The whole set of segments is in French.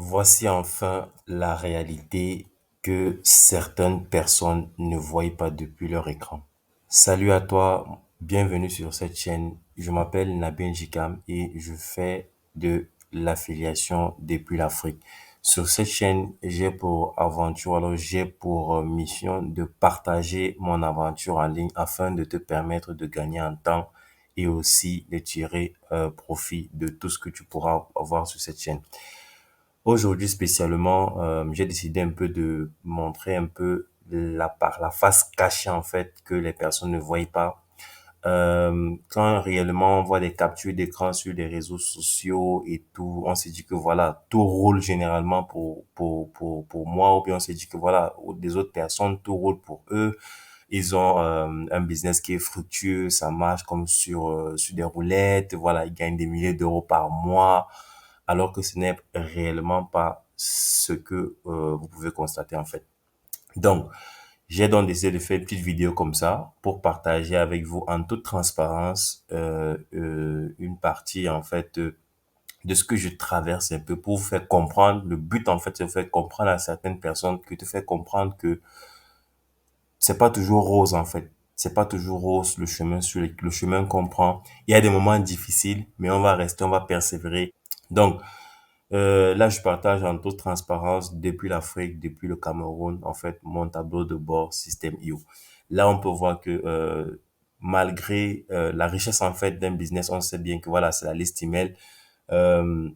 Voici enfin la réalité que certaines personnes ne voient pas depuis leur écran. Salut à toi, bienvenue sur cette chaîne. Je m'appelle Nabil Jikam et je fais de l'affiliation depuis l'Afrique. Sur cette chaîne, j'ai pour mission de partager mon aventure en ligne afin de te permettre de gagner en temps et aussi de tirer profit de tout ce que tu pourras avoir sur cette chaîne. Aujourd'hui spécialement, j'ai décidé un peu de montrer un peu la face cachée en fait que les personnes ne voient pas. Quand réellement on voit des captures d'écran sur les réseaux sociaux et tout, on se dit que voilà, tout roule généralement pour moi, ou bien on se dit que voilà, des autres personnes, tout roule pour eux. Ils ont un business qui est fructueux, ça marche comme sur des roulettes, voilà, ils gagnent des milliers d'euros par mois, alors que ce n'est réellement pas ce que vous pouvez constater en fait. Donc, j'ai donc décidé de faire une petite vidéo comme ça pour partager avec vous en toute transparence une partie en fait de ce que je traverse un peu pour vous faire comprendre. Le but en fait, c'est de faire comprendre à certaines personnes, que de faire comprendre que c'est pas toujours rose en fait. C'est pas toujours rose le chemin qu'on prend. Il y a des moments difficiles, mais on va rester, on va persévérer. Donc, là, je partage en toute transparence depuis l'Afrique, depuis le Cameroun, en fait, mon tableau de bord Système.io. Là, on peut voir que malgré la richesse en fait d'un business, on sait bien que voilà, c'est la liste email. Euh,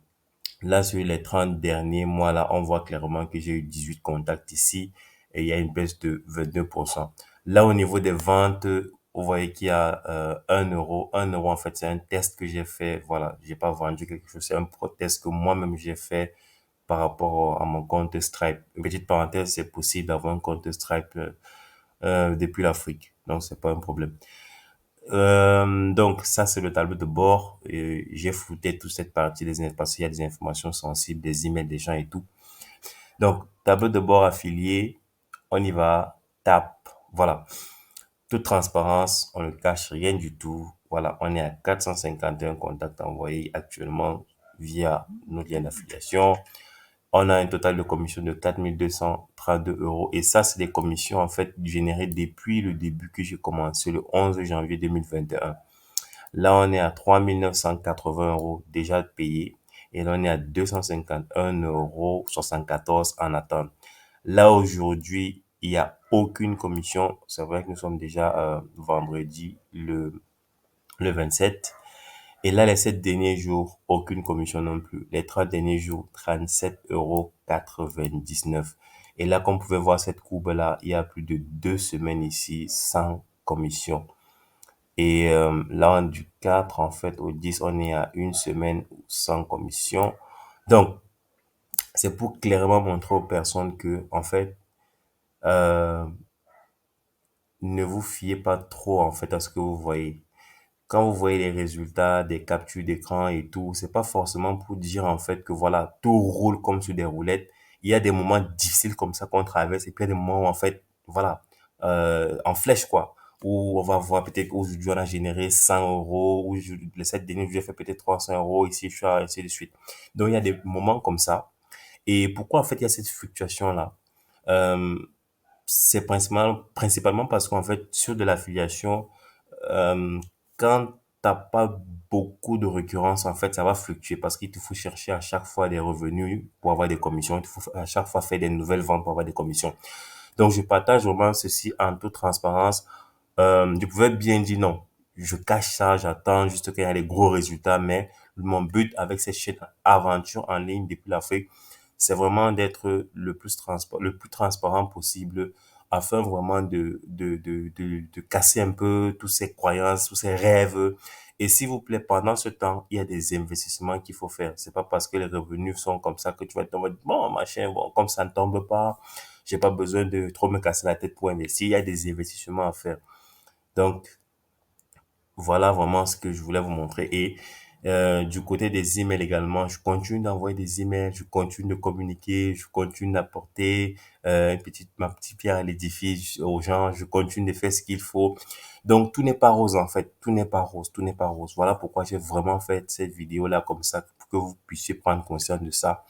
Là, sur les 30 derniers mois, là, on voit clairement que j'ai eu 18 contacts ici et il y a une baisse de 22%. Là, au niveau des ventes, vous voyez qu'il y a 1 euro. 1 euro, en fait, c'est un test que j'ai fait. Voilà, j'ai pas vendu quelque chose. C'est un test que moi-même j'ai fait par rapport à mon compte Stripe. Une petite parenthèse, c'est possible d'avoir un compte Stripe depuis l'Afrique. Donc, c'est pas un problème. Donc ça c'est le tableau de bord. J'ai flouté toute cette partie des parce qu'il y a des informations sensibles, des emails des gens et tout. Donc tableau de bord affilié, on y va, tape, voilà. Toute transparence, on ne cache rien du tout. Voilà, on est à 451 contacts envoyés actuellement via nos liens d'affiliation. On a un total de commission de 4 232 euros. Et ça, c'est des commissions, en fait, générées depuis le début que j'ai commencé le 11 janvier 2021. Là, on est à 3 980 euros déjà payés. Et là, on est à 251,74 euros en attente. Là, aujourd'hui, il n'y a aucune commission. C'est vrai que nous sommes déjà vendredi le 27. Et là, les 7 derniers jours, aucune commission non plus. Les 3 derniers jours, 37,99 euros. Et là, comme vous pouvez voir cette courbe-là, il y a plus de 2 semaines ici sans commission. Et là, du 4 en fait au 10, on est à une semaine sans commission. Donc, c'est pour clairement montrer aux personnes que, en fait, euh, ne vous fiez pas trop en fait à ce que vous voyez. Quand vous voyez les résultats des captures d'écran et tout, c'est pas forcément pour dire en fait que voilà, tout roule comme sur des roulettes. Il y a des moments difficiles comme ça qu'on traverse et puis il y a des moments où en fait, voilà, en flèche quoi, où on va voir peut-être qu'aujourd'hui on a généré 100 euros, ou les 7 derniers jours j'ai fait peut-être 300 euros, ici je suis ainsi de suite. Donc il y a des moments comme ça. Et pourquoi en fait il y a cette fluctuation là? Euh, c'est principalement parce qu'en fait sur de l'affiliation, euh, quand t'as pas beaucoup de récurrence, en fait, ça va fluctuer parce qu'il te faut chercher à chaque fois des revenus pour avoir des commissions. Il te faut à chaque fois faire des nouvelles ventes pour avoir des commissions. Donc, je partage vraiment ceci en toute transparence. Je pouvais bien dire non. Je cache ça, j'attends juste qu'il y ait des gros résultats, mais mon but avec cette chaîne aventure en ligne depuis l'Afrique, c'est vraiment d'être le plus transparent possible afin vraiment de casser un peu toutes ces croyances, tous ces rêves. Et s'il vous plaît, pendant ce temps, il y a des investissements qu'il faut faire. C'est pas parce que les revenus sont comme ça que tu vas te dire, bon, machin, bon, comme ça ne tombe pas, j'ai pas besoin de trop me casser la tête pour investir. Il y a des investissements à faire. Donc, voilà vraiment ce que je voulais vous montrer. Et du côté des emails également, je continue d'envoyer des emails, je continue de communiquer, je continue d'apporter ma petite pierre à l'édifice aux gens, je continue de faire ce qu'il faut. Donc tout n'est pas rose en fait, tout n'est pas rose, tout n'est pas rose. Voilà pourquoi j'ai vraiment fait cette vidéo là comme ça pour que vous puissiez prendre conscience de ça.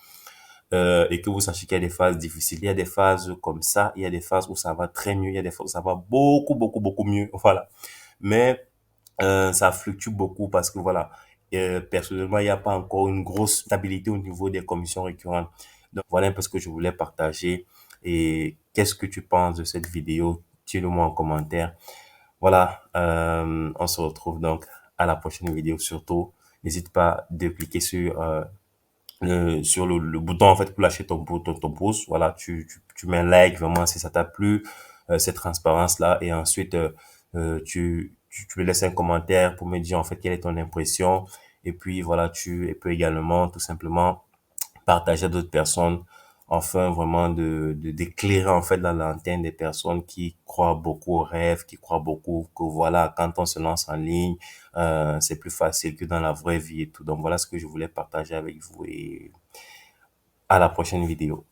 et que vous sachiez qu'il y a des phases difficiles. Il y a des phases comme ça, il y a des phases où ça va très mieux, il y a des phases où ça va beaucoup, beaucoup, beaucoup mieux. Voilà. Mais ça fluctue beaucoup parce que voilà, personnellement, il n'y a pas encore une grosse stabilité au niveau des commissions récurrentes. Donc voilà un peu ce que je voulais partager. Et qu'est-ce que tu penses de cette vidéo? Dis-le-moi en commentaire. Voilà, on se retrouve donc à la prochaine vidéo. Surtout, n'hésite pas de cliquer sur le bouton en fait pour lâcher ton pouce. Voilà, tu mets un like vraiment si ça t'a plu, cette transparence là, et ensuite tu me laisses un commentaire pour me dire en fait quelle est ton impression. Et puis voilà, tu peux également tout simplement partager à d'autres personnes, enfin vraiment d'éclairer en fait la lanterne des personnes qui croient beaucoup aux rêves, qui croient beaucoup que voilà, quand on se lance en ligne, c'est plus facile que dans la vraie vie et tout. Donc voilà ce que je voulais partager avec vous, et à la prochaine vidéo.